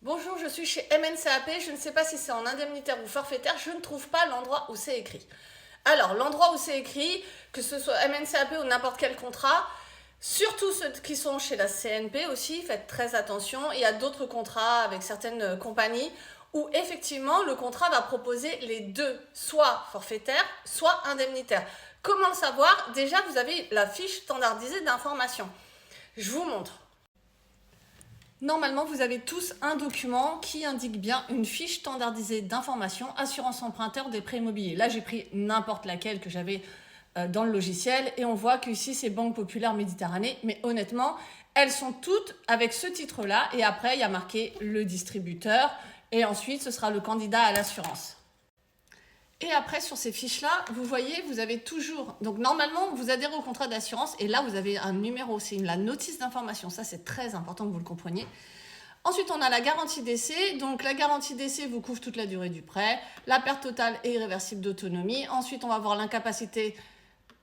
Bonjour, je suis chez MNCAP, je ne sais pas si c'est en indemnitaire ou forfaitaire, je ne trouve pas l'endroit où c'est écrit. Alors, l'endroit où c'est écrit, que ce soit MNCAP ou n'importe quel contrat, surtout ceux qui sont chez la CNP aussi, faites très attention. Il y a d'autres contrats avec certaines compagnies où effectivement le contrat va proposer les deux, soit forfaitaire, soit indemnitaire. Comment le savoir? Déjà, vous avez la fiche standardisée d'information. Je vous montre. Normalement, vous avez tous un document qui indique bien une fiche standardisée d'information assurance emprunteur des prêts immobiliers. Là, j'ai pris n'importe laquelle que j'avais dans le logiciel et on voit qu'ici, c'est Banque Populaire Méditerranée. Mais honnêtement, elles sont toutes avec ce titre-là et après, il y a marqué le distributeur et ensuite, ce sera le candidat à l'assurance. Et après, sur ces fiches-là, vous voyez, vous avez toujours... Donc, normalement, vous adhérez au contrat d'assurance et là, vous avez un numéro, c'est la notice d'information. Ça, c'est très important que vous le compreniez. Ensuite, on a la garantie d'essai. Donc, la garantie d'essai vous couvre toute la durée du prêt, la perte totale et irréversible d'autonomie. Ensuite, on va voir l'incapacité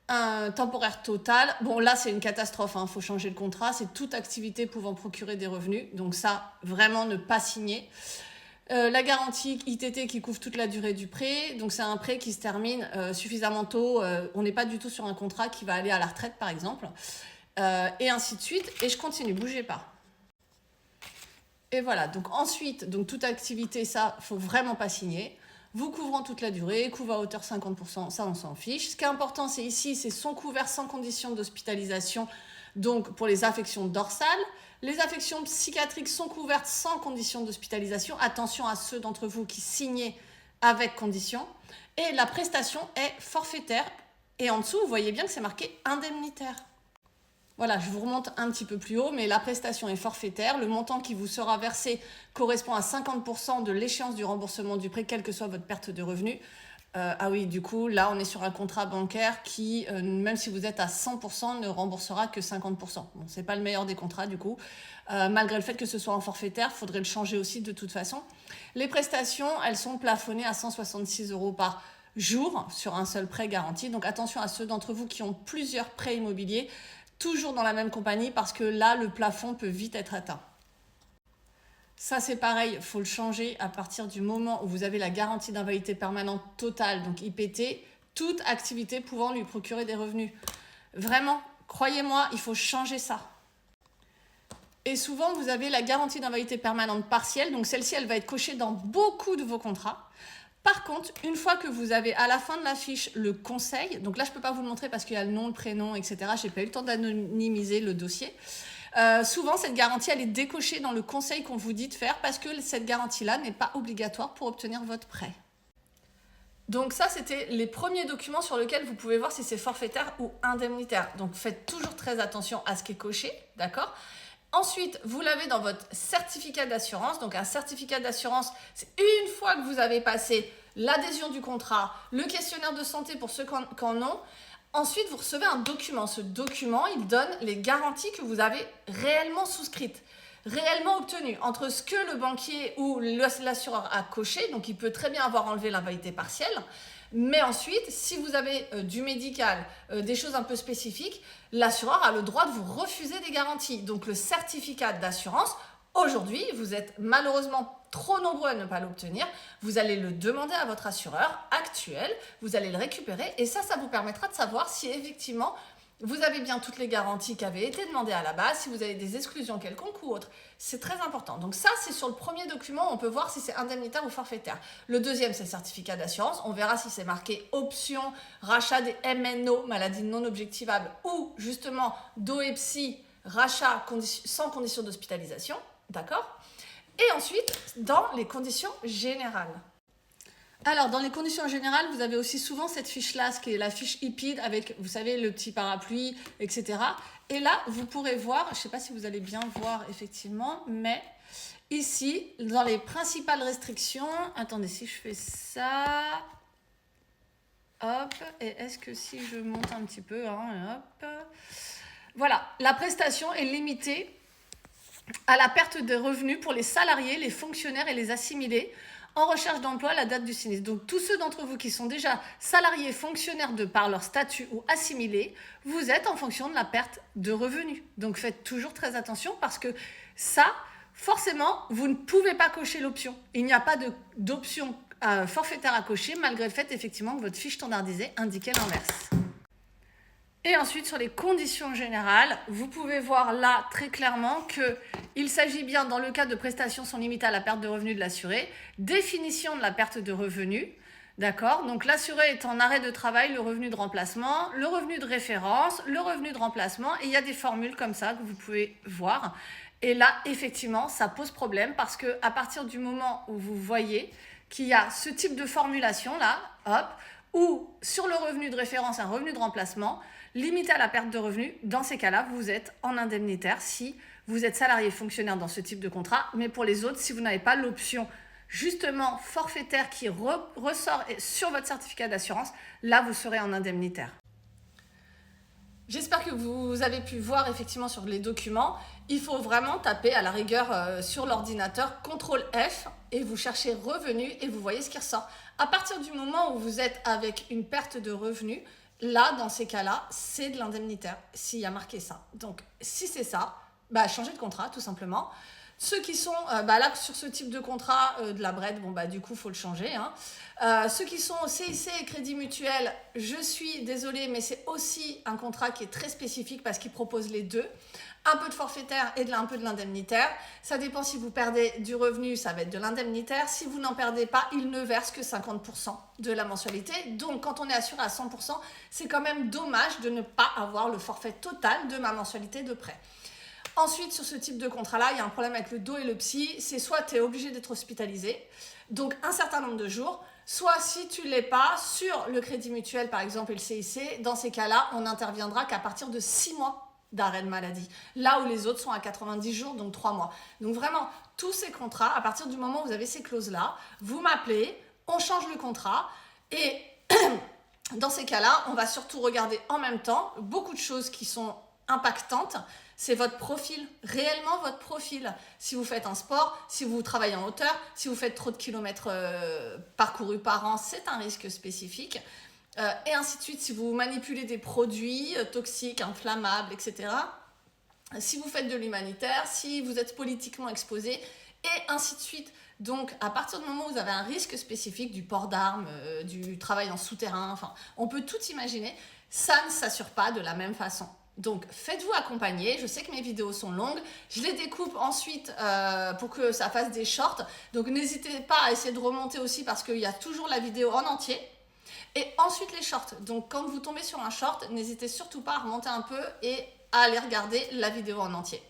temporaire totale. Bon, là, c'est une catastrophe. Il faut changer le contrat. C'est toute activité pouvant procurer des revenus. Donc, ça, vraiment, ne pas signer. La garantie ITT qui couvre toute la durée du prêt. Donc, c'est un prêt qui se termine suffisamment tôt. On n'est pas du tout sur un contrat qui va aller à la retraite, par exemple. Et ainsi de suite. Et je continue, bougez pas. Et voilà. Donc, ensuite, donc, toute activité, ça, faut vraiment pas signer. Vous couvrant toute la durée, couvre à hauteur 50%, ça, on s'en fiche. Ce qui est important, c'est ici, c'est sont couverts sans condition d'hospitalisation. Donc, pour les affections dorsales. Les affections psychiatriques sont couvertes sans condition d'hospitalisation. Attention à ceux d'entre vous qui signez avec condition. Et la prestation est forfaitaire. Et en dessous, vous voyez bien que c'est marqué indemnitaire. Voilà, je vous remonte un petit peu plus haut, mais la prestation est forfaitaire. Le montant qui vous sera versé correspond à 50% de l'échéance du remboursement du prêt, quelle que soit votre perte de revenus. Ah oui, du coup, là, on est sur un contrat bancaire qui, même si vous êtes à 100%, ne remboursera que 50%. Bon, c'est pas le meilleur des contrats, du coup. Malgré le fait que ce soit en forfaitaire, il faudrait le changer aussi de toute façon. Les prestations, elles sont plafonnées à 166 € par jour sur un seul prêt garanti. Donc, attention à ceux d'entre vous qui ont plusieurs prêts immobiliers, toujours dans la même compagnie, parce que là, le plafond peut vite être atteint. Ça, c'est pareil, il faut le changer à partir du moment où vous avez la garantie d'invalidité permanente totale, donc IPT, toute activité pouvant lui procurer des revenus. Vraiment, croyez-moi, il faut changer ça. Et souvent, vous avez la garantie d'invalidité permanente partielle, donc celle-ci, elle va être cochée dans beaucoup de vos contrats. Par contre, une fois que vous avez à la fin de la fiche le conseil, donc là, je ne peux pas vous le montrer parce qu'il y a le nom, le prénom, etc. Je n'ai pas eu le temps d'anonymiser le dossier. Souvent, cette garantie, elle est décochée dans le conseil qu'on vous dit de faire parce que cette garantie-là n'est pas obligatoire pour obtenir votre prêt. Donc ça, c'était les premiers documents sur lesquels vous pouvez voir si c'est forfaitaire ou indemnitaire. Donc faites toujours très attention à ce qui est coché, d'accord ? Ensuite, vous l'avez dans votre certificat d'assurance. Donc un certificat d'assurance, c'est une fois que vous avez passé l'adhésion du contrat, le questionnaire de santé pour ceux qui en ont. Ensuite, vous recevez un document. Ce document, il donne les garanties que vous avez réellement souscrites, réellement obtenues, entre ce que le banquier ou l'assureur a coché, donc il peut très bien avoir enlevé l'invalidité partielle, mais ensuite, si vous avez du médical, des choses un peu spécifiques, l'assureur a le droit de vous refuser des garanties. Donc le certificat d'assurance, aujourd'hui, vous êtes malheureusement trop nombreux à ne pas l'obtenir, vous allez le demander à votre assureur actuel, vous allez le récupérer et ça vous permettra de savoir si effectivement vous avez bien toutes les garanties qui avaient été demandées à la base, si vous avez des exclusions quelconques ou autres. C'est très important. Donc ça, c'est sur le premier document, on peut voir si c'est indemnitaire ou forfaitaire. Le deuxième, c'est le certificat d'assurance. On verra si c'est marqué option, rachat des MNO, maladies non objectivables, ou justement DOEPSI, rachat sans condition d'hospitalisation. D'accord ? Et ensuite, dans les conditions générales. Alors, dans les conditions générales, vous avez aussi souvent cette fiche-là, ce qui est la fiche IPID avec, vous savez, le petit parapluie, etc. Et là, vous pourrez voir, je ne sais pas si vous allez bien voir effectivement, mais ici, dans les principales restrictions, attendez, si je fais ça, hop, et est-ce que si je monte un petit peu, hop, voilà, la prestation est limitée à la perte de revenus pour les salariés, les fonctionnaires et les assimilés en recherche d'emploi à la date du sinistre. Donc tous ceux d'entre vous qui sont déjà salariés, fonctionnaires de par leur statut ou assimilés, vous êtes en fonction de la perte de revenus. Donc faites toujours très attention parce que ça, forcément, vous ne pouvez pas cocher l'option. Il n'y a pas d'option forfaitaire à cocher, malgré le fait effectivement que votre fiche standardisée indiquait l'inverse. Et ensuite, sur les conditions générales, vous pouvez voir là très clairement qu'il s'agit bien, dans le cas de prestations sont limitées à la perte de revenus de l'assuré, définition de la perte de revenus, d'accord? Donc l'assuré est en arrêt de travail, le revenu de remplacement, le revenu de référence, le revenu de remplacement, et il y a des formules comme ça que vous pouvez voir. Et là, effectivement, ça pose problème parce qu'à partir du moment où vous voyez qu'il y a ce type de formulation-là, hop, ou sur le revenu de référence, un revenu de remplacement, limité à la perte de revenus, dans ces cas-là, vous êtes en indemnitaire si vous êtes salarié fonctionnaire dans ce type de contrat. Mais pour les autres, si vous n'avez pas l'option justement forfaitaire qui ressort sur votre certificat d'assurance, là, vous serez en indemnitaire. J'espère que vous avez pu voir effectivement sur les documents. Il faut vraiment taper à la rigueur sur l'ordinateur CTRL F et vous cherchez revenus et vous voyez ce qui ressort. À partir du moment où vous êtes avec une perte de revenus, là, dans ces cas-là, c'est de l'indemnitaire, s'il y a marqué ça. Donc, si c'est ça, changez de contrat, tout simplement. Ceux qui sont, là, sur ce type de contrat de la BRED, du coup, il faut le changer. Ceux qui sont au CIC et Crédit Mutuel, je suis désolée, mais c'est aussi un contrat qui est très spécifique parce qu'il propose les deux. Un peu de forfaitaire et un peu de l'indemnitaire. Ça dépend si vous perdez du revenu, ça va être de l'indemnitaire. Si vous n'en perdez pas, il ne verse que 50% de la mensualité. Donc, quand on est assuré à 100%, c'est quand même dommage de ne pas avoir le forfait total de ma mensualité de prêt. Ensuite, sur ce type de contrat-là, il y a un problème avec le dos et le psy. C'est soit tu es obligé d'être hospitalisé, donc un certain nombre de jours, soit si tu ne l'es pas, sur le Crédit Mutuel par exemple et le CIC, dans ces cas-là, on n'interviendra qu'à partir de 6 mois d'arrêt de maladie. Là où les autres sont à 90 jours, donc 3 mois. Donc vraiment, tous ces contrats, à partir du moment où vous avez ces clauses-là, vous m'appelez, on change le contrat et dans ces cas-là, on va surtout regarder en même temps beaucoup de choses qui sont impactantes. C'est votre profil, réellement votre profil. Si vous faites un sport, si vous travaillez en hauteur, si vous faites trop de kilomètres parcourus par an, c'est un risque spécifique. Et ainsi de suite, si vous manipulez des produits toxiques, inflammables, etc. Si vous faites de l'humanitaire, si vous êtes politiquement exposé, et ainsi de suite. Donc, à partir du moment où vous avez un risque spécifique du port d'armes, du travail en souterrain, enfin, on peut tout imaginer, ça ne s'assure pas de la même façon. Donc, faites-vous accompagner. Je sais que mes vidéos sont longues. Je les découpe ensuite pour que ça fasse des shorts. Donc, n'hésitez pas à essayer de remonter aussi parce qu'il y a toujours la vidéo en entier. Et ensuite, les shorts. Donc, quand vous tombez sur un short, n'hésitez surtout pas à remonter un peu et à aller regarder la vidéo en entier.